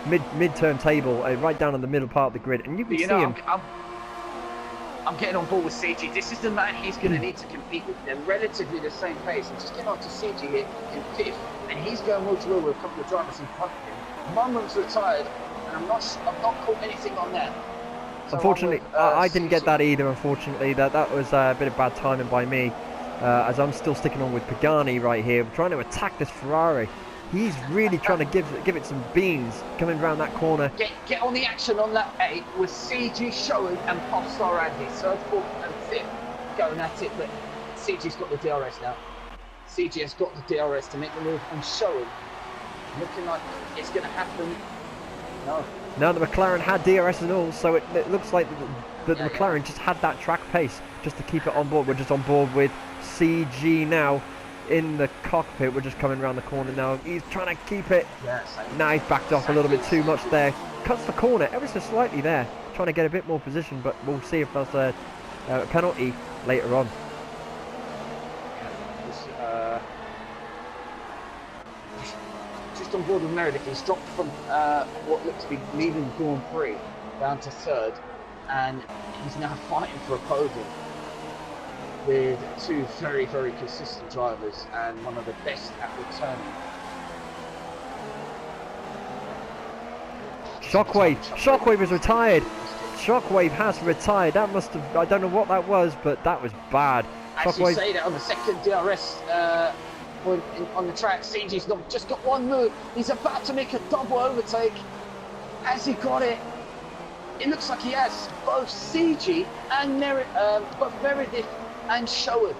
mid turntable, right down on the middle part of the grid, and you can see him. I'm getting on board with CG. This is the man he's going to need to compete with. They're relatively the same pace. And just getting on to CG here in fifth, and he's going wheel to wheel with a couple of drivers in front of him. Mumram's retired, and I've not caught anything on that. So unfortunately, I didn't get that either. Unfortunately, that was a bit of bad timing by me, as I'm still sticking on with Pagani right here, trying to attack this Ferrari. He's really trying to give it some beans coming around that corner. Get on the action on that 8 with CG showing and Popstar Andy, 3rd, 4th and 5th going at it, but CG's got the DRS now. CG has got the DRS to make the move and showing. Looking like it's going to happen. No. Now the McLaren had DRS and all, so it looks like the McLaren just had that track pace just to keep it on board. We're just on board with CG now. In the cockpit, we're just coming around the corner now. He's trying to keep it. Yes, now he's backed off a little bit too much there. Cuts the corner ever so slightly there, trying to get a bit more position, but we'll see if there's a penalty later on. Just on board with Meredith, he's dropped from what looks to be leading the Grand Prix down to 3rd, and he's now fighting for a podium with 2 very, very consistent drivers and one of the best at returning. Shockwave is retired. Shockwave has retired. That must have, I don't know what that was, but that was bad. As you say that on the second DRS point on the track, CG's just got one move. He's about to make a double overtake. Has he got it? It looks like he has both CG and both Meredith and Showen.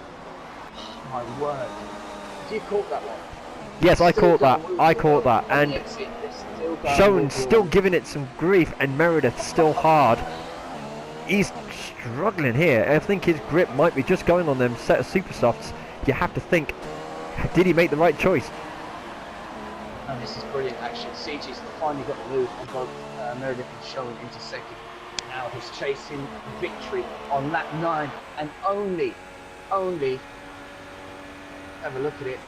Oh, my word. Have you caught that one? Yes, I caught that. I caught that. And Showen's still giving it some grief, and Meredith still hard. He's struggling here. I think his grip might be just going on them set of super softs. You have to think, did he make the right choice? And this is brilliant action. CG's finally got the move on both Meredith and Showen into second. Now he's chasing victory on lap 9 and only have a look at it.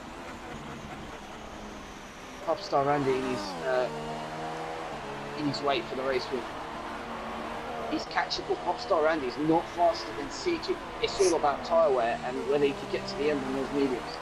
Popstar Andy in his weight for the race win. He's catchable. Popstar Andy's not faster than CG. It's all about tyre wear and whether he can get to the end on those mediums.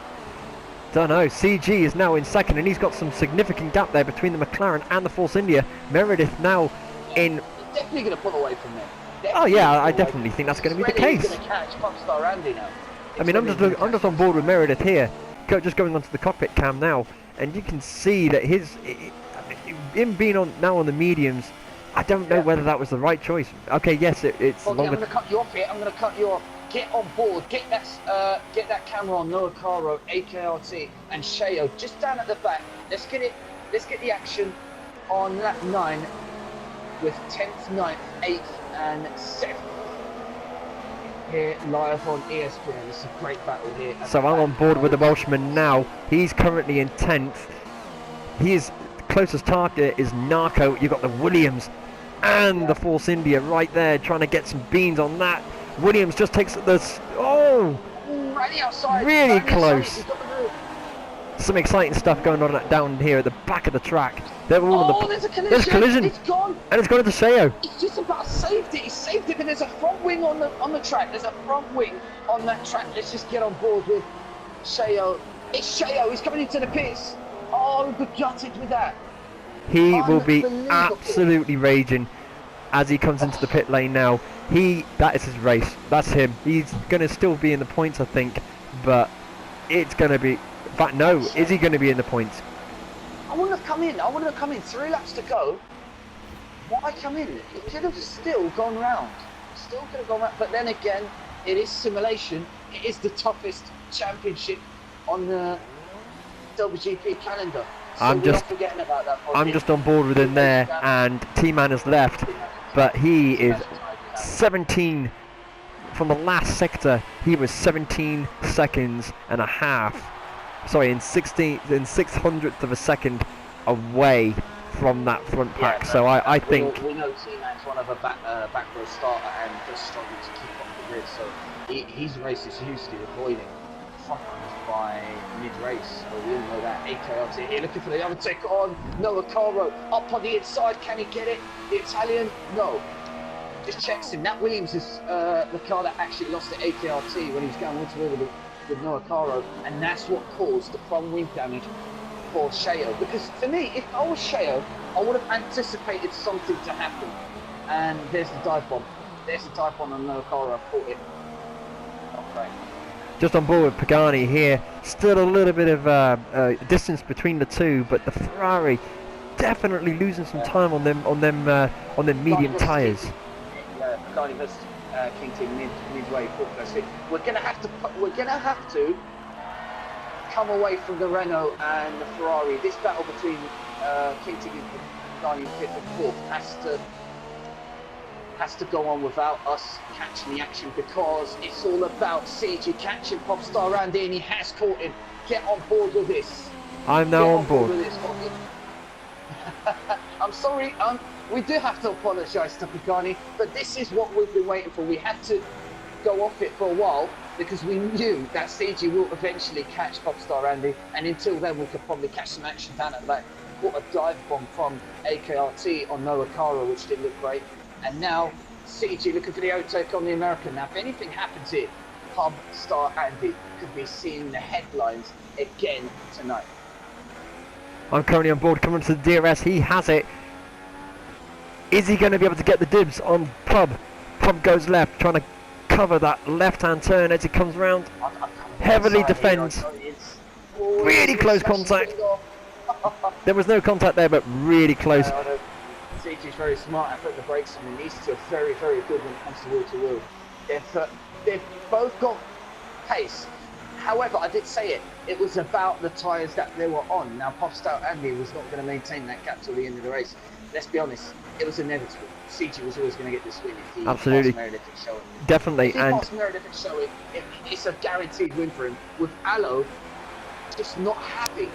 Don't know. CG is now in second, and he's got some significant gap there between the McLaren and the Force India. Meredith now in. Definitely going to pull away from them. Oh yeah, I definitely think that's going to be the case. He's going to catch Popstar Andy now. I mean, I'm just on board with Meredith here. Just going onto the cockpit cam now, and you can see that him being on the mediums. I don't know whether that was the right choice. Okay, yes, it's. Okay, I'm going to cut you off here. I'm going to cut you off. Get on board. Get that camera on Noah Caro, AKRT, and Sheo just down at the back. Let's get the action on lap 9. With 10th, 9th, 8th and 7th here live on ESPN. It's a great battle here. So I'm on board with the Welshman now. He's currently in 10th. His closest target is Narco. You've got the Williams and the Force India right there trying to get some beans on that. Williams just takes this. Oh! Right the outside. Really close. Some exciting stuff going on down here at the back of the track. They're all there's a collision. There's a collision. It's gone. And it's gone into Sheo. It's just about saved it. He saved it, but there's a front wing on the track. There's a front wing on that track. Let's just get on board with Sheo. It's Sheo. He's coming into the pits. Oh, we'll be gutted with that. He will be absolutely raging as he comes into the pit lane now. That is his race. That's him. He's going to still be in the points, I think, but it's going to be. But no, is he going to be in the points? I wouldn't have come in. 3 laps to go. Why come in? It could have still gone round. But then again, it is simulation. It is the toughest championship on the Selby GP calendar. So I'm just forgetting about that. I'm just on board with him there, and T-Man has left, but he is 17 from the last sector. He was 17 seconds and a half. Sorry, in 600th of a second away from that front pack. So I think we know T-Man's one of a back row starter and just struggling to keep up the grid. So his race is hugely avoiding. front runners by mid-race. So we all know that. AKRT here looking for the overtake on Noah Caro. Up on the inside, can he get it? The Italian? No. Just checks him. Nat Williams is the car that actually lost to AKRT when he was going wall-to-wall with Noah Caro, and that's what caused the front wing damage for Sheo. Because for me, if I was Sheo, I would have anticipated something to happen. And there's the dive bomb. There's the dive bomb on Noah Caro. I caught it. Not great. Just on board with Pagani here. Still a little bit of distance between the two, but the Ferrari definitely losing some time on them medium tyres. Pagani versus King Team midway. We're gonna have to come away from the Renault and the Ferrari. This battle between King Team and Pagani in fifth and fourth has to go on without us catching the action, because it's all about CG catching Popstar Randy, and he has caught him. Get on board with this. I'm now on board. With this. I'm sorry, we do have to apologise to Pagani, but this is what we've been waiting for. We had to go off it for a while because we knew that CG will eventually catch Popstar Randy, and until then we could probably catch some action down at the back. What a dive bomb from AKRT on Noah Caro, which didn't look great. And now CG looking for the overtake on the American. Now, if anything happens here, Pub Star Andy could be seeing the headlines again tonight. I'm currently on board, coming to the DRS. He has it. Is he going to be able to get the dibs on Pub? Pub goes left, trying to cover that left-hand turn as he comes round. Heavily defends. Really close contact. There was no contact there, but really close. CG's very smart at putting the brakes on, and these two are very, very good when it comes to wheel-to-wheel. They've both got pace. However, I did say it was about the tyres that they were on. Now, Popstar Andy was not going to maintain that gap till the end of the race. Let's be honest, it was inevitable. CG was always going to get this win if he passed Meredith and Showing. Definitely. If he passed Meredith and Showing, it's a guaranteed win for him. With Allo just not having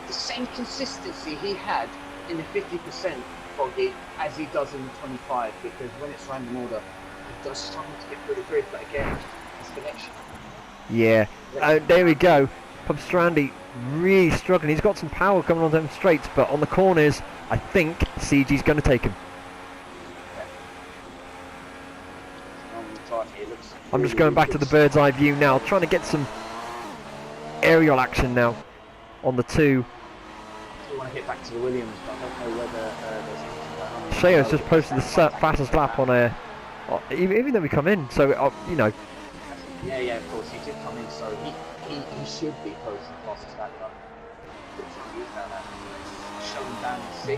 the same consistency he had in the 50% foggy as he does in the 25, because when it's random order, he does struggle to get through the grid, but again, it's connection. Yeah, there we go. Pubstrandy really struggling. He's got some power coming on them straights, but on the corners, I think CG's going to take him. I'm just going back to the bird's eye view now, trying to get some aerial action now on the two. I want to get back to the Williams, but I don't know whether Shea's just posted the fastest lap on a, even though we come in, so you know. Yeah, of course, he did come in, so he should be posting the fastest lap.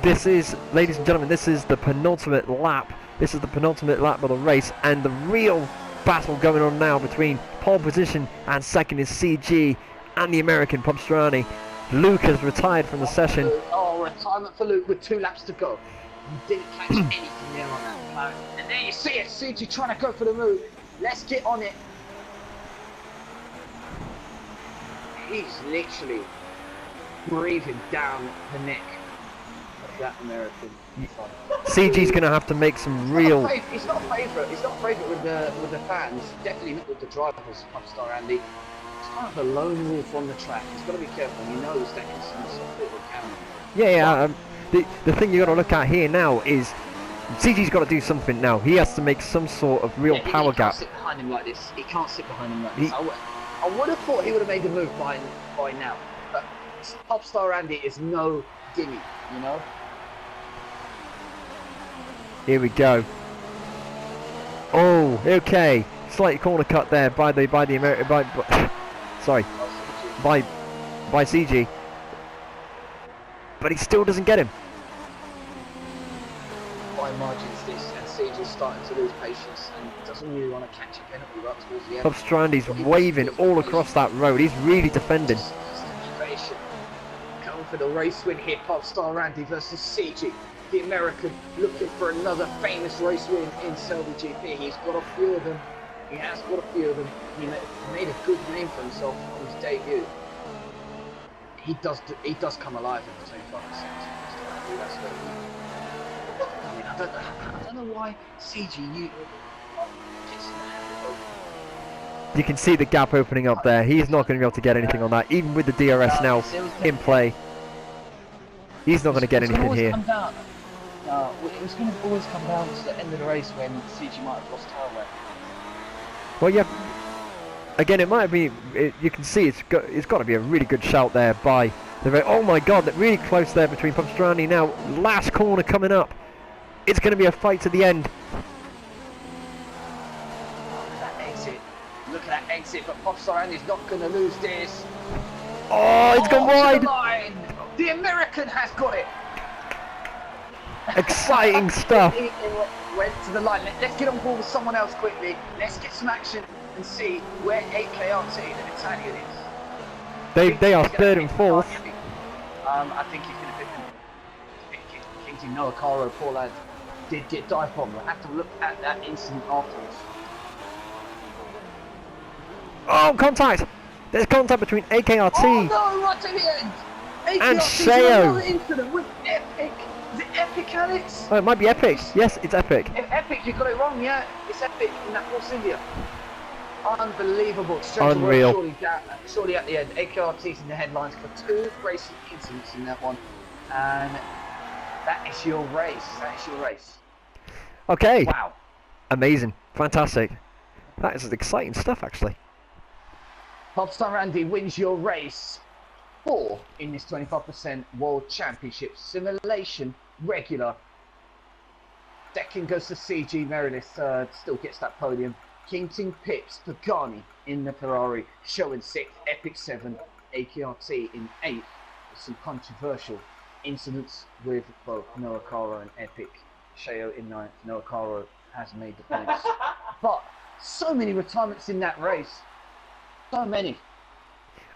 This is, ladies and gentlemen, this is the penultimate lap. This is the penultimate lap of the race, and the real battle going on now between pole position and second is CG and the American Pubstrani. Luke has retired from the session. Oh, retirement for Luke with 2 laps to go. He didn't catch anything there on that plan. And there you see it, CG trying to go for the move. Let's get on it. He's literally breathing down the neck of that American. CG's going to have to make some real... He's not a favourite. He's not a favourite with the fans. Definitely not with the drivers, Popstar Andy. He's kind of a lone wolf on the track. He's got to be careful. He knows that incidents of it will count. Yeah. The thing you got to look at here now is CG's got to do something now. He has to make some sort of real power gap. He can't sit behind him like this. He can't sit behind him like this. I would have thought he would have made a move by now. But Popstar Andy is no gimme, you know? Here we go. Oh, okay. Slight corner cut there by the American sorry, by CG. But he still doesn't get him. By margins, this, and CG's starting to lose patience and doesn't really want to catch a penalty right towards the end. Pubstrandy's waving all across that road. He's really defending. Going for the race win here, Popstar Randy versus CG. The American looking for another famous race win in Selby GP. He's got a few of them. He has got a few of them. He made a good name for himself on his debut. He does come alive in the 25%. That's good. I mean, I don't know why CG You can see the gap opening up there. He's not going to be able to get anything on that, even with the DRS now in play. He's not going to get anything here. It was going to always come down to the end of the race when CG might have lost power. Well, yeah. Again, it might be. You can see it's got to be a really good shout there by the. Oh my God! That really close there between Popstrani. Now, last corner coming up. It's going to be a fight to the end. That exit. Look at that exit, but Popstrani's not going to lose this. Oh, it's gone wide. The line. The American has got it. Exciting stuff. It went to the line. Let's get on board with someone else quickly. Let's get some action and see where AKRT, the Italian, is. They are third and fourth. I think he's going to pick them. Kingsley Noah Caro, poor lad, did get dive bombed. We'll have to look at that incident afterwards. Oh, contact! There's contact between AKRT Oh no, right to the end! and AKRT's Sheo. another incident with Epic. Is it Epic, Alex? Oh, it might be Epic. Yes, it's Epic. Epic, you got it wrong, yeah. It's Epic in that Force India. Unbelievable. Unreal. Surely at the end. AKRT's in the headlines for 2 racing incidents in that one. And that is your race. That is your race. Okay. Wow. Amazing. Fantastic. That is exciting stuff, actually. Popstar Randy wins your race 4 in this 25% World Championship Simulation Regular. Second goes to CG, Meredith third, still gets that podium. Kington Pips, Pagani in the Ferrari, showing 6th, Epic 7, AKRT in 8th. With some controversial incidents with both Noah Caro and Epic. Sheo in 9th, Noah Caro has made the points. But so many retirements in that race. So many.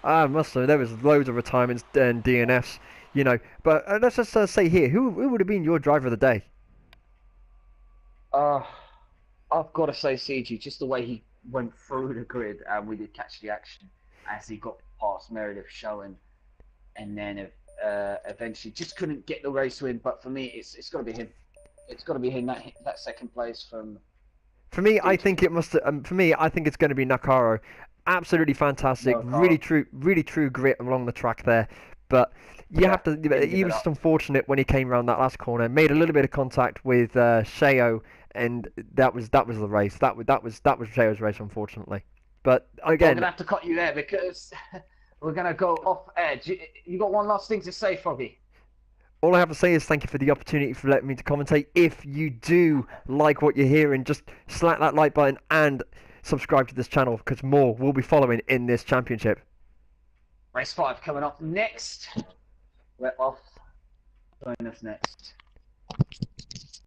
I must say, there was loads of retirements and DNFs, you know. But let's just say here, who would have been your driver of the day? I've got to say CG, just the way he went through the grid and we did catch the action as he got past Meredith Showing, and then eventually just couldn't get the race win. But for me, it's got to be him. It's got to be him, that second place from... For me, I think it must. For me, I think it's going to be Nakaro. Absolutely fantastic, really true grit along the track there. But you have to. He was just unfortunate when he came around that last corner. Made a little bit of contact with Sheo, and that was the race. That was Sheo's race, unfortunately. But again, I'm gonna have to cut you there because we're gonna go off edge. You got one last thing to say, Froggy? All I have to say is thank you for the opportunity for letting me to commentate. If you do like what you're hearing, just slap that like button and subscribe to this channel because more will be following in this championship. Race 5 coming up next. We're off. Join us next.